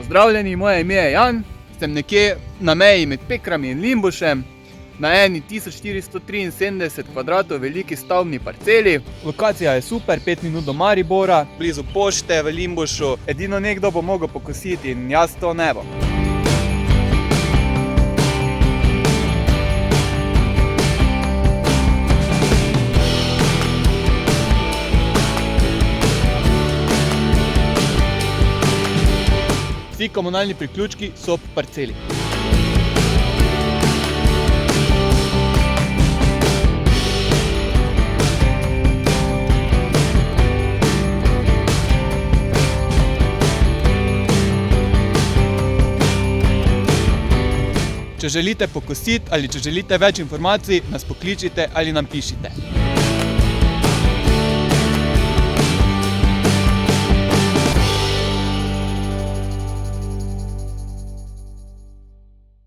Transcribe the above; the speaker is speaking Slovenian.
Pozdravljeni, moje ime je Jan, sem nekje na meji med Pekrami in Limbušem, na eni 1473 kvadratov veliki stavbni parceli. Lokacija je super, 5 minut do Maribora, blizu pošte v Limbušu, edino nekdo bo mogel pokositi in jaz to ne bom. Vsi komunalni priključki so v parceli. Če želite pokositi ali če želite več informacij, nas pokličite ali nam pišite.